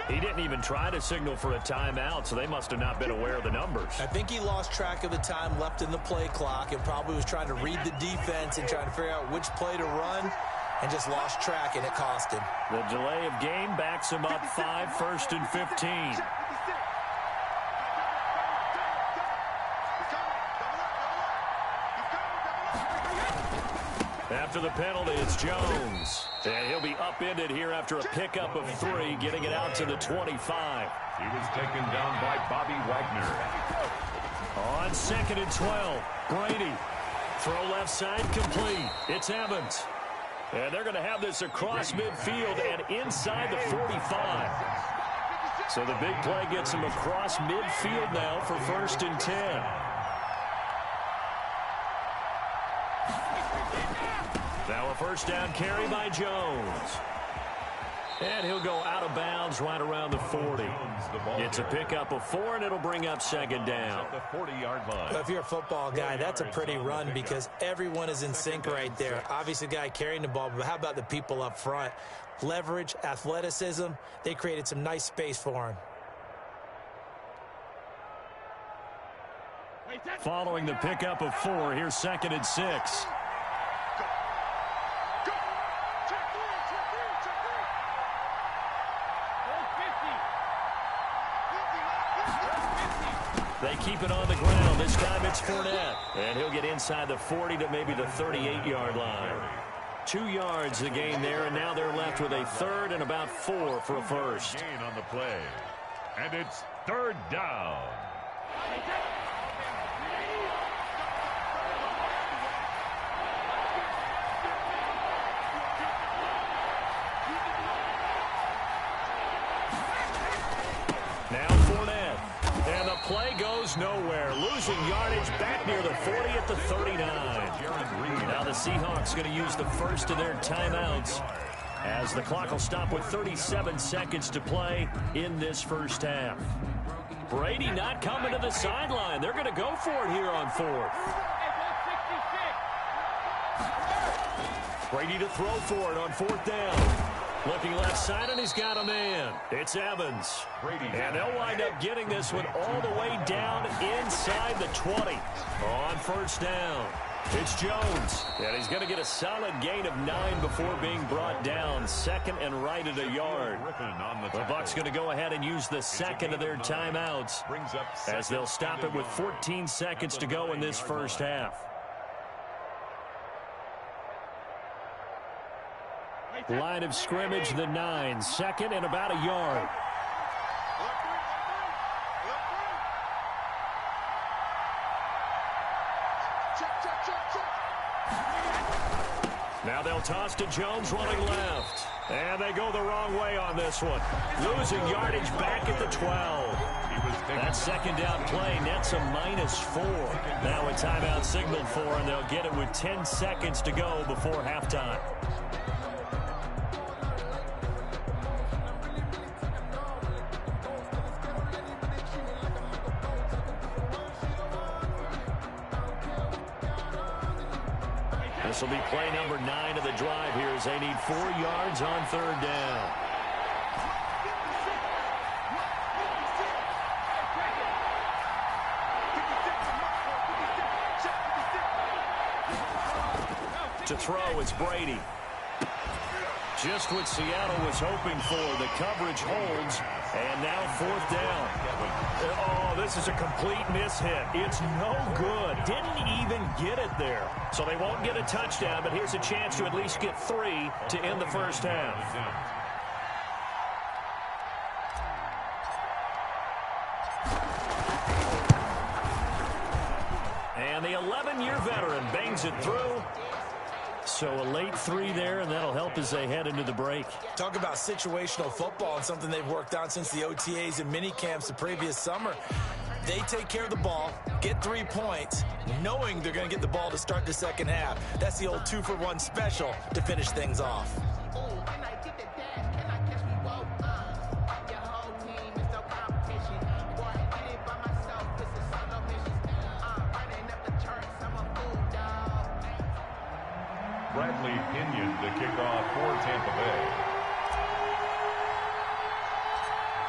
He didn't even try to signal for a timeout, so they must have not been aware of the numbers. I think he lost track of the time left in the play clock and probably was trying to read the defense and trying to figure out which play to run and just lost track, and it cost him. The delay of game backs him up 5, 1st and 15. After the penalty, it's Jones. And he'll be upended here after a pickup of 3, getting it out to the 25. He was taken down by Bobby Wagner. On 2nd and 12, Brady. Throw left side complete. It's Evans. And they're going to have this across midfield and inside the 45. So the big play gets him across midfield now for 1st and 10. Now a first down carry by Jones. And he'll go out of bounds right around the 40. It's a pickup of 4, and it'll bring up 2nd down. The 40-yard line. Well, if you're a football guy, that's a pretty run because everyone is in sync right there. Obviously, the guy carrying the ball, but how about the people up front? Leverage, athleticism, they created some nice space for him. Following the pickup of 4, here's 2nd and 6. They keep it on the ground. This time it's Fournette. And he'll get inside the 40 to maybe the 38-yard line. 2 yards the gain there, and now they're left with a 3rd and about 4 for a first. Gain on the play. And it's 3rd down. Now Fournette. And the play goes nowhere. Losing yardage back near the 40 at the 39. Now the Seahawks going to use the first of their timeouts as the clock will stop with 37 seconds to play in this first half. Brady not coming to the sideline. They're going to go for it here on 4th. Brady to throw for it on 4th down. Looking left side, and he's got a man. It's Evans. And they'll wind up getting this one all the way down inside the 20. On 1st down, it's Jones. And he's going to get a solid gain of 9 before being brought down. 2nd and right at a yard. The Bucs going to go ahead and use the 2nd of their timeouts as they'll stop it with 14 seconds to go in this first half. Line of scrimmage, the 9. 2nd and about a yard. Now they'll toss to Jones running left. And they go the wrong way on this one. Losing yardage back at the 12. That 2nd down play nets a -4. Now a timeout signaled for, and they'll get it with 10 seconds to go before halftime. This will be play number 9 of the drive here as they need 4 yards on 3rd down. To throw, it's Brady. Just what Seattle was hoping for. The coverage holds, and now 4th down. Oh, this is a complete mishit. It's no good. Didn't even get it there. So they won't get a touchdown, but here's a chance to at least get 3 to end the first half. And the 11-year veteran bangs it through. So a late 3 there, and that'll help as they head into the break. Talk about situational football and something they've worked on since the OTAs and mini camps the previous summer. They take care of the ball, get 3 points, knowing they're going to get the ball to start the second half. That's the old 2-for-1 special to finish things off. Bradley Pinion to kick off for Tampa Bay.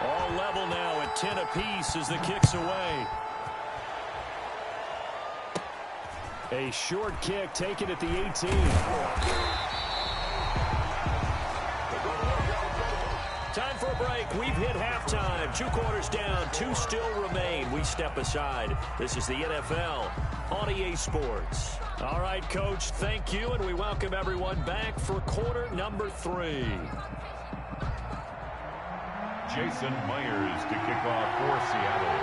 All level now at 10 apiece as the kick's away. A short kick taken at the 18. Time for a break. We've hit halftime. 2 quarters down. 2 still remain. We step aside. This is the NFL on EA Sports. All right, Coach, thank you, and we welcome everyone back for quarter number 3. Jason Myers to kick off for Seattle.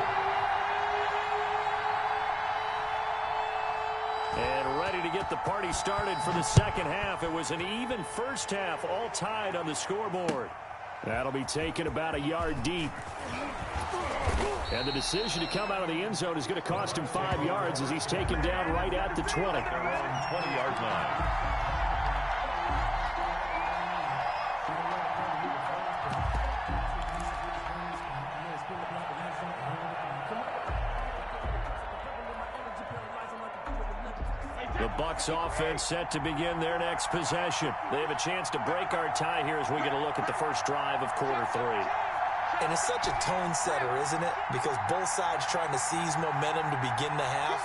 And ready to get the party started for the second half. It was an even first half, all tied on the scoreboard. That'll be taken about a yard deep. And the decision to come out of the end zone is going to cost him 5 yards as he's taken down right at the 20. 20-yard line. The Bucs offense set to begin their next possession. They have a chance to break our tie here as we get a look at the first drive of quarter 3. And it's such a tone setter, isn't it? Because both sides trying to seize momentum to begin the half.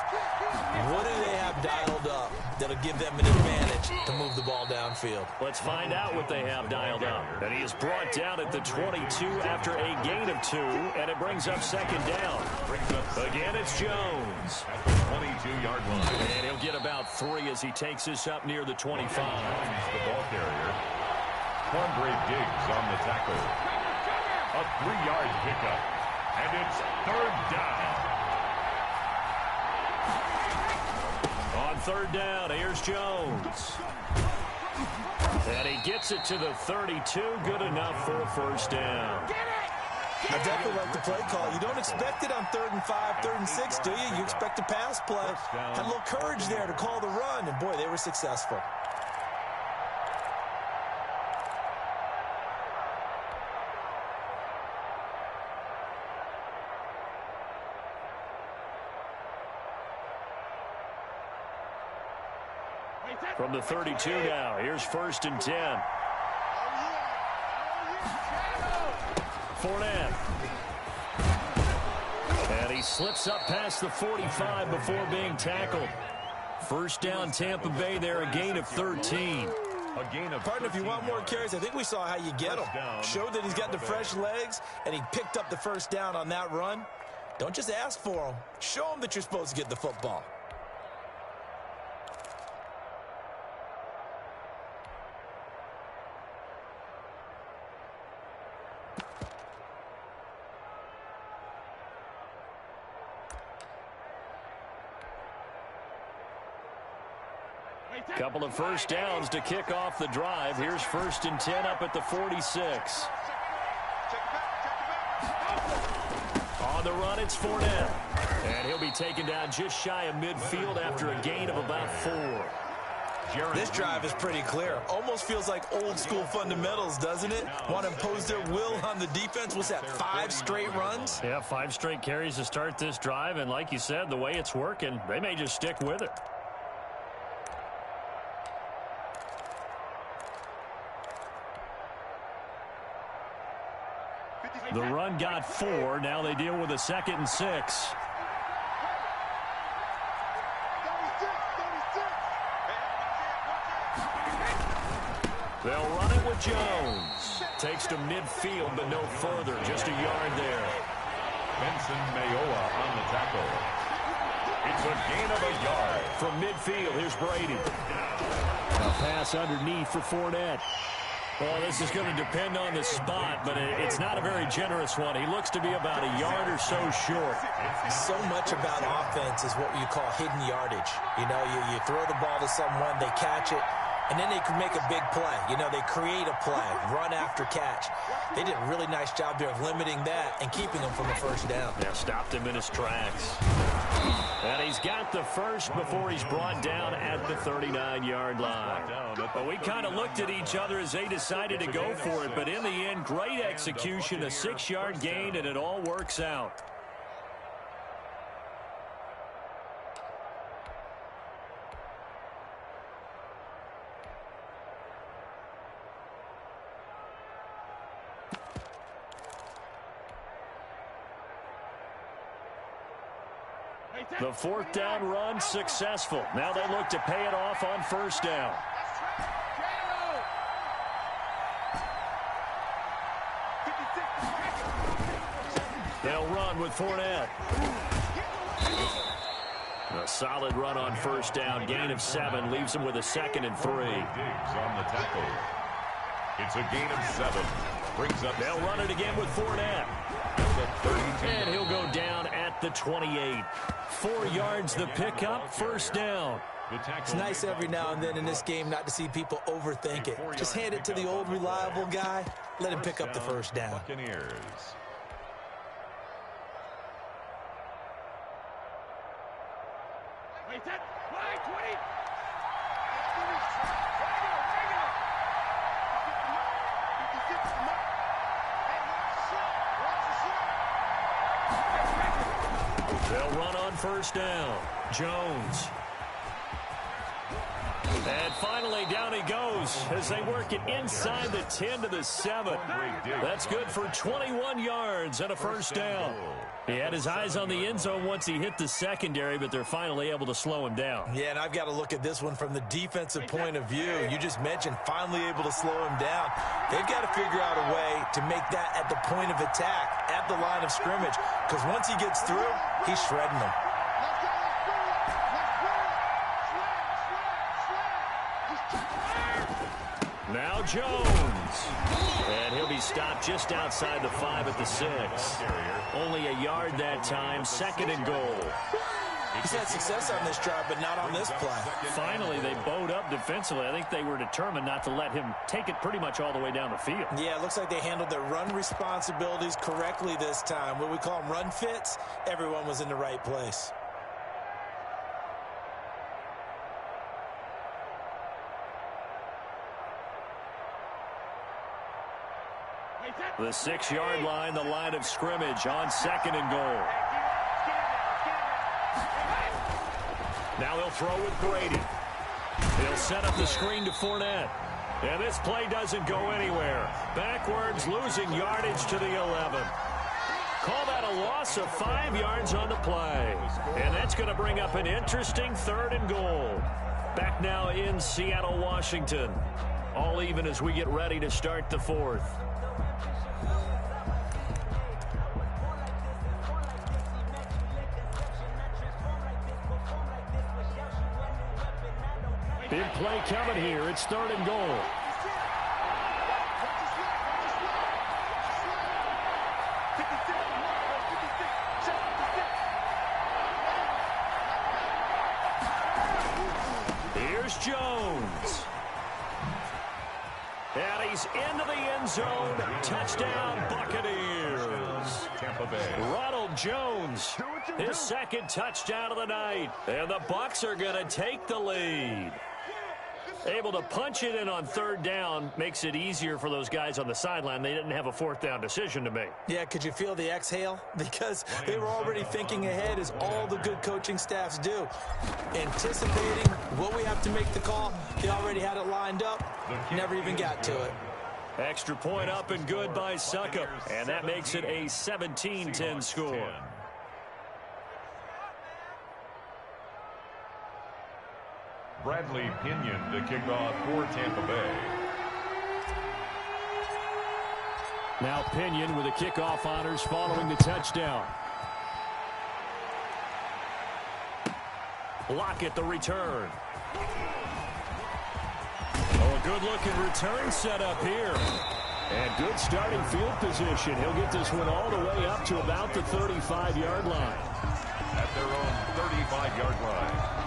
What do they have dialed up that'll give them an advantage to move the ball downfield? Let's find out what they have dialed up. And he is brought down at the 22 after a gain of 2, and it brings up second down. Again, it's Jones. At the 22-yard line. And he'll get about 3 as he takes this up near the 25. The ball carrier. Andre Diggs on the tackle. A 3-yard pickup. And it's third down. On third down, here's Jones. And he gets it to the 32. Good enough for a first down. I definitely like the play call. You don't expect it on 3rd and 5, 3rd and 6, do you? You expect a pass play. Had a little courage there to call the run, and boy, they were successful. From the 32 now, here's 1st and 10. Fournette. And he slips up past the 45 before being tackled. First down, Tampa Bay there, a gain of 13. Partner, if you want more carries, I think we saw how you get him. Showed that he's got the fresh legs, and he picked up the first down on that run. Don't just ask for him. Show him that you're supposed to get the football. Couple of first downs to kick off the drive. Here's 1st and 10 up at the 46. On the run, it's Fournette. And he'll be taken down just shy of midfield after a gain of about 4. This drive is pretty clear. Almost feels like old school fundamentals, doesn't it? Want to impose their will on the defense. What's that, 5 straight runs? Yeah, 5 straight carries to start this drive. And like you said, the way it's working, they may just stick with it. The run got 4. Now they deal with a 2nd and 6. They'll run it with Jones. Takes to midfield, but no further. Just a yard there. Benson Mayowa on the tackle. It's a gain of a yard. From midfield, here's Brady. A pass underneath for Fournette. Well, this is going to depend on the spot, but it's not a very generous one. He looks to be about a yard or so short. So much about offense is what you call hidden yardage. You know, you throw the ball to someone, they catch it, and then they can make a big play. You know, they create a play, run after catch. They did a really nice job there of limiting that and keeping him from the first down. Yeah, stopped him in his tracks. And he's got the first before he's brought down at the 39-yard line. But we kind of looked at each other as they decided to go for it. But in the end, great execution, a 6-yard gain, and it all works out. The fourth down run successful. Now they look to pay it off on first down. They'll run with Fournette. A solid run on first down. Gain of 7 leaves him with a 2nd and 3. Diggs on the tackle. It's a gain of 7. Brings up. They'll run it again with Fournette. And he'll go down at the 28. 4 yards the pickup, first down. It's nice every now and then in this game not to see people overthink it. Just hand it to the old reliable guy. Let him pick up the first down. Buccaneers. They'll run on first down. Jones. And finally, down he goes as they work it inside the 10 to the 7. That's good for 21 yards and a first down. He had his eyes on the end zone once he hit the secondary, but they're finally able to slow him down. Yeah, and I've got to look at this one from the defensive point of view. You just mentioned finally able to slow him down. They've got to figure out a way to make that at the point of attack, at the line of scrimmage, because once he gets through, he's shredding them. Now Jones. And he'll be stopped just outside the 5 at the 6. Only a yard that time, 2nd and goal. He's had success on this drive, but not on this play. Finally, they bowed up defensively. I think they were determined not to let him take it pretty much all the way down the field. Yeah, it looks like they handled their run responsibilities correctly this time. What we call them run fits, everyone was in the right place. The 6-yard line, the line of scrimmage on 2nd and goal. Now he'll throw with Brady. He'll set up the screen to Fournette. And this play doesn't go anywhere. Backwards, losing yardage to the 11. Call that a loss of 5 yards on the play. And that's going to bring up an interesting 3rd and goal. Back now in Seattle, Washington. All even as we get ready to start the 4th. Big play coming here. It's 3rd and goal. Here's Jones. And he's into the end zone. Touchdown, Buccaneers. Tampa Bay. Ronald Jones, his 2nd touchdown of the night. And the Bucs are going to take the lead. Able to punch it in on 3rd down makes it easier for those guys on the sideline. They didn't have a 4th down decision to make. Yeah, could you feel the exhale? Because they were already thinking ahead, as all the good coaching staffs do. Anticipating what we have to make the call. They already had it lined up. Never even got to it. Extra point up and good by Suckup. And that makes it a 17-10 score. Bradley Pinion to kick off for Tampa Bay. Now Pinion with the kickoff honors following the touchdown. Lockett the return. Oh, a good-looking return set up here. And good starting field position. He'll get this one all the way up to about the 35-yard line. At their own 35-yard line.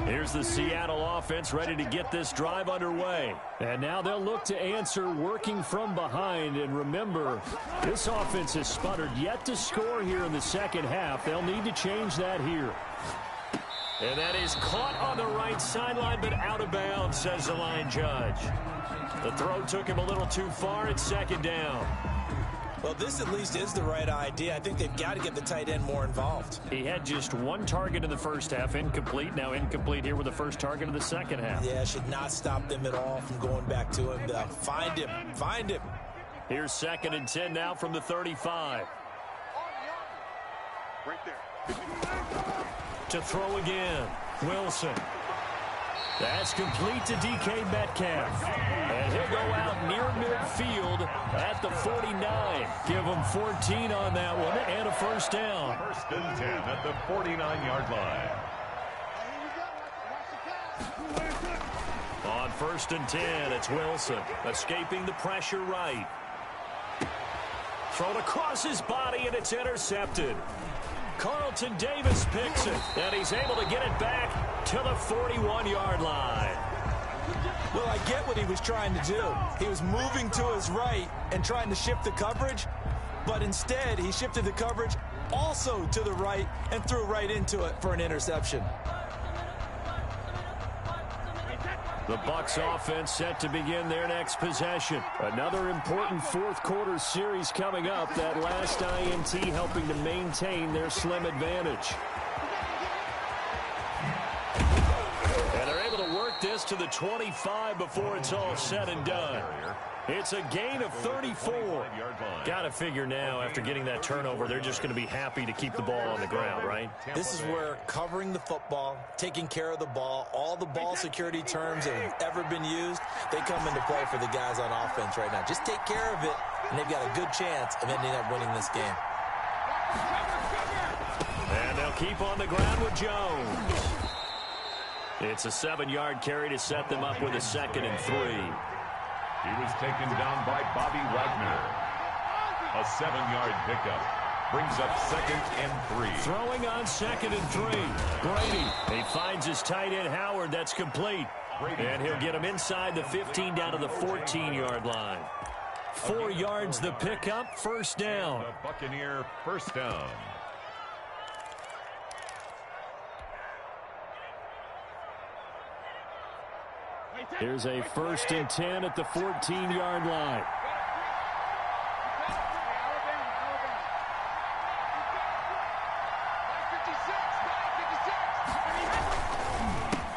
Here's the Seattle offense ready to get this drive underway. And now they'll look to answer working from behind. And remember, this offense has sputtered yet to score here in the 2nd half. They'll need to change that here. And that is caught on the right sideline, but out of bounds, says the line judge. The throw took him a little too far. It's 2nd down. Well, this at least is the right idea. I think they've got to get the tight end more involved. He had just 1 target in the first half, incomplete. Now incomplete here with the first target of the 2nd half. Yeah, should not stop them at all from going back to him, though. Find him. Find him. Here's 2nd and 10 now from the 35. Right there. To throw again. Wilson. That's complete to DK Metcalf. And he'll go out near midfield at the 49. Give him 14 on that one and a first down. First and 10 at the 49-yard line. On first and 10, it's Wilson. Escaping the pressure right. Thrown across his body, and it's intercepted. Carlton Davis picks it, and he's able to get it back to the 41-yard line. Well, I get what he was trying to do. He was moving to his right and trying to shift the coverage, but instead he shifted the coverage also to the right and threw right into it for an interception. The Bucs offense set to begin their next possession. Another important fourth quarter series coming up. That last INT helping to maintain their slim advantage. And they're able to work this to the 25 before it's all said and done. It's a gain of 34. Got to figure now, after getting that turnover, they're just going to be happy to keep the ball on the ground, right? This is where covering the football, taking care of the ball, all the ball security terms that have ever been used, they come into play for the guys on offense right now. Just take care of it, and they've got a good chance of ending up winning this game. And they'll keep on the ground with Jones. It's a 7-yard carry to set them up with a 2nd and 3. He was taken down by Bobby Wagner. A 7-yard pickup brings up 2nd and 3. Throwing on 2nd and 3. Brady. He finds his tight end Howard. That's complete. And he'll get him inside the 15 down to the 14-yard line. 4 yards the pickup. First down. The Buccaneer first down. Here's a 1st and 10 at the 14-yard line.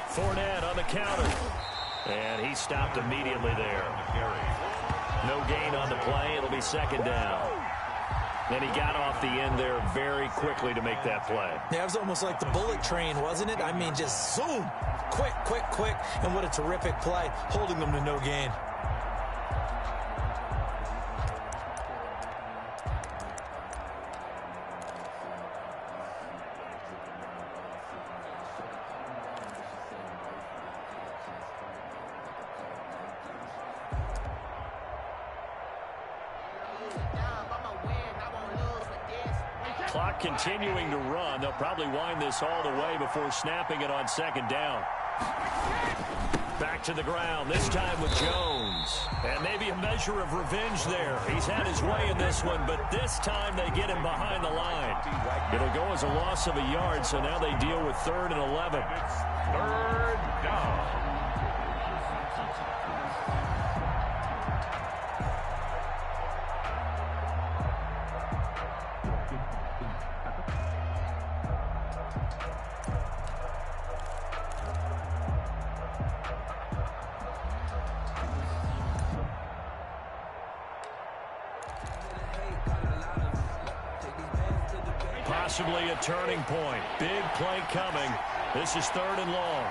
Fournette on the counter. And he stopped immediately there. No gain on the play. It'll be 2nd down. And he got off the end there very quickly to make that play. Yeah, it was almost like the bullet train, wasn't it? I mean, just zoom. Quick, quick, quick. And what a terrific play, holding them to no gain. Clock continuing to run. They'll probably wind this all the way before snapping it on 2nd down. Back to the ground, this time with Jones. And maybe a measure of revenge there. He's had his way in this one, but this time they get him behind the line. It'll go as a loss of a yard, so now they deal with 3rd and 11. It's 3rd down. Possibly a turning point. Big play coming. This is 3rd and long.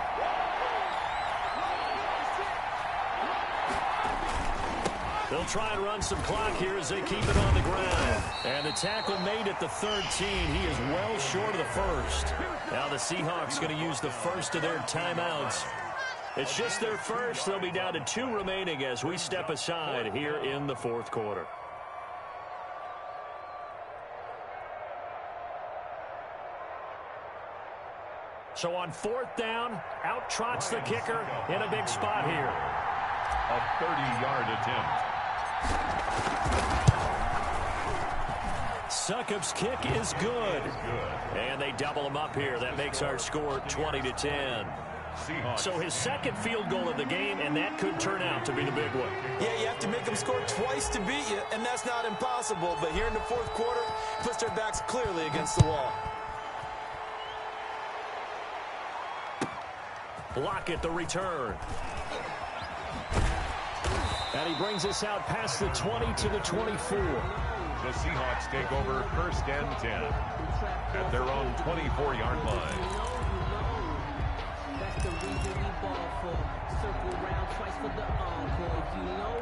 They'll try and run some clock here as they keep it on the ground. And the tackle made at the 13. He is well short of the 1st. Now the Seahawks going to use the first of their timeouts. It's just their first. They'll be down to 2 remaining as we step aside here in the 4th quarter. So on 4th down, out trots the kicker in a big spot here. A 30-yard attempt. Succop's kick is good. And they double him up here. That makes our score 20-10. So his 2nd field goal of the game, and that could turn out to be the big one. Yeah, you have to make them score twice to beat you, and that's not impossible. But here in the 4th quarter, puts their backs clearly against the wall. Lockett the return. And he brings us out past the 20 to the 24. The Seahawks take over 1st and 10 at their own 24-yard line. That's the reason we ball for. Circle round twice for the encore. You know.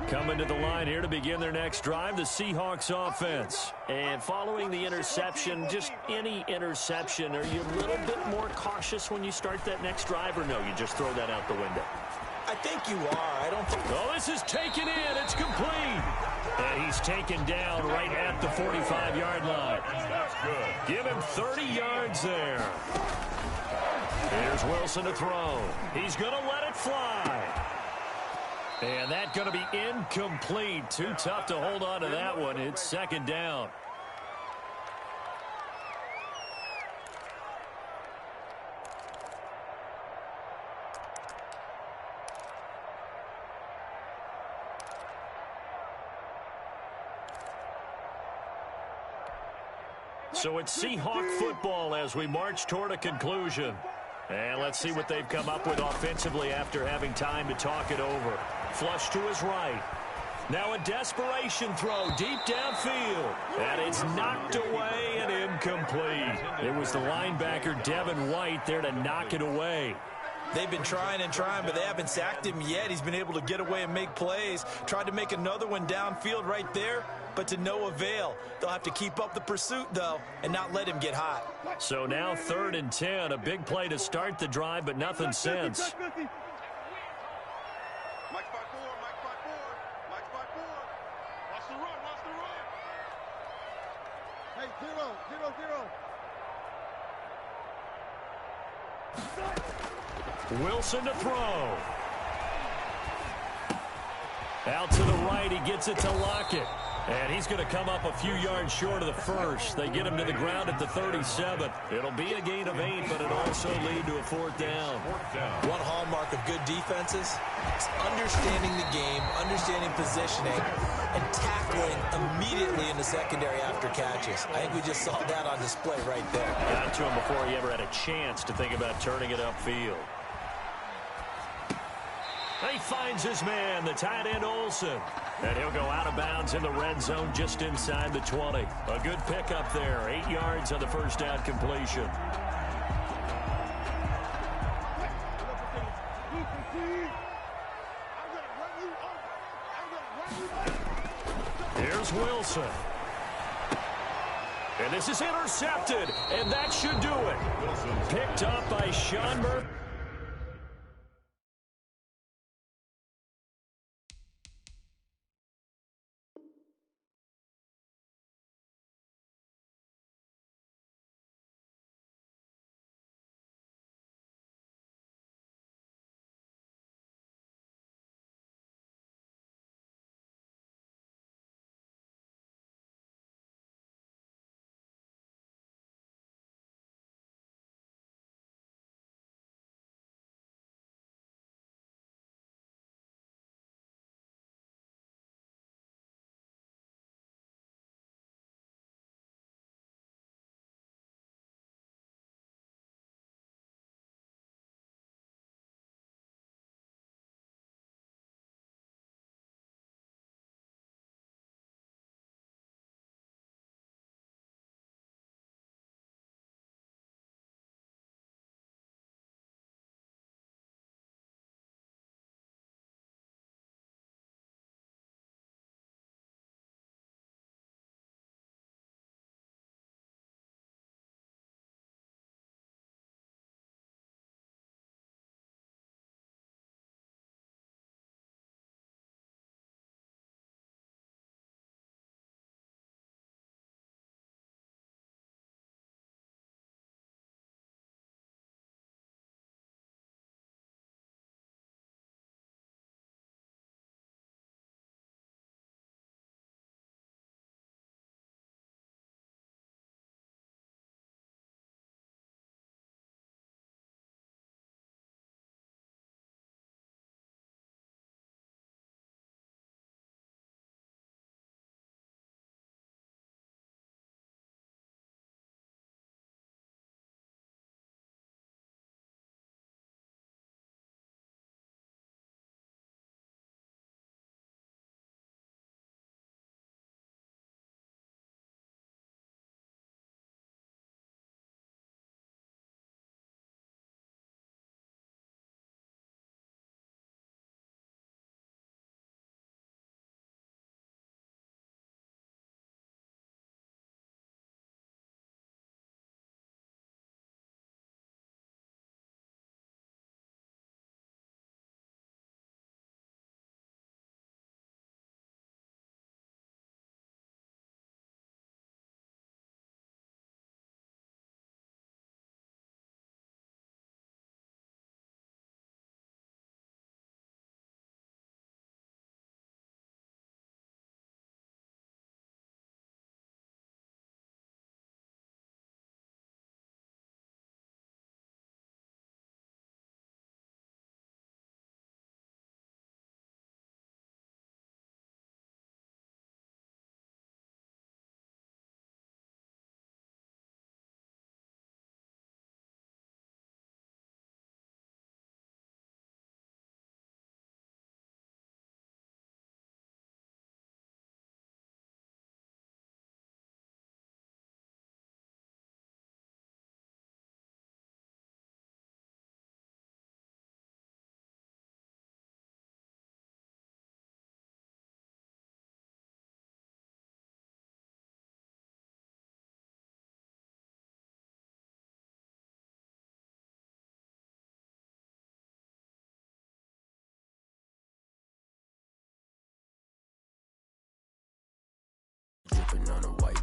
Coming to the line here to begin their next drive, the Seahawks offense. And following the interception, just any interception, are you a little bit more cautious when you start that next drive, or no, you just throw that out the window? I think you are. I don't think... Oh, this is taken in. It's complete. And he's taken down right at the 45-yard line. That's good. Give him 30 yards there. Here's Wilson to throw. He's going to let it fly. And that's going to be incomplete. Too tough to hold on to that one. It's 2nd down. So it's Seahawk football as we march toward a conclusion. And let's see what they've come up with offensively after having time to talk it over. Flush to his right. Now a desperation throw deep downfield. And it's knocked away and incomplete. It was the linebacker, Devin White, there to knock it away. They've been trying and trying, but they haven't sacked him yet. He's been able to get away and make plays. Tried to make another one downfield right there, but to no avail. They'll have to keep up the pursuit, though, and not let him get hot. So now 3rd and 10, a big play to start the drive, but nothing since. Wilson to throw. Out to the right, he gets it to Lockett. And he's going to come up a few yards short of the first. They get him to the ground at the 37. It'll be a gain of 8, but it'll also lead to a 4th down. One hallmark of good defenses is understanding the game, understanding positioning, and tackling immediately in the secondary after catches. I think we just saw that on display right there. Got to him before he ever had a chance to think about turning it upfield. He finds his man, the tight end Olsen. And he'll go out of bounds in the red zone just inside the 20. A good pickup there. 8 yards on the first down completion. Here's Wilson. And this is intercepted. And that should do it. Picked up by Schonberg. sipping on a white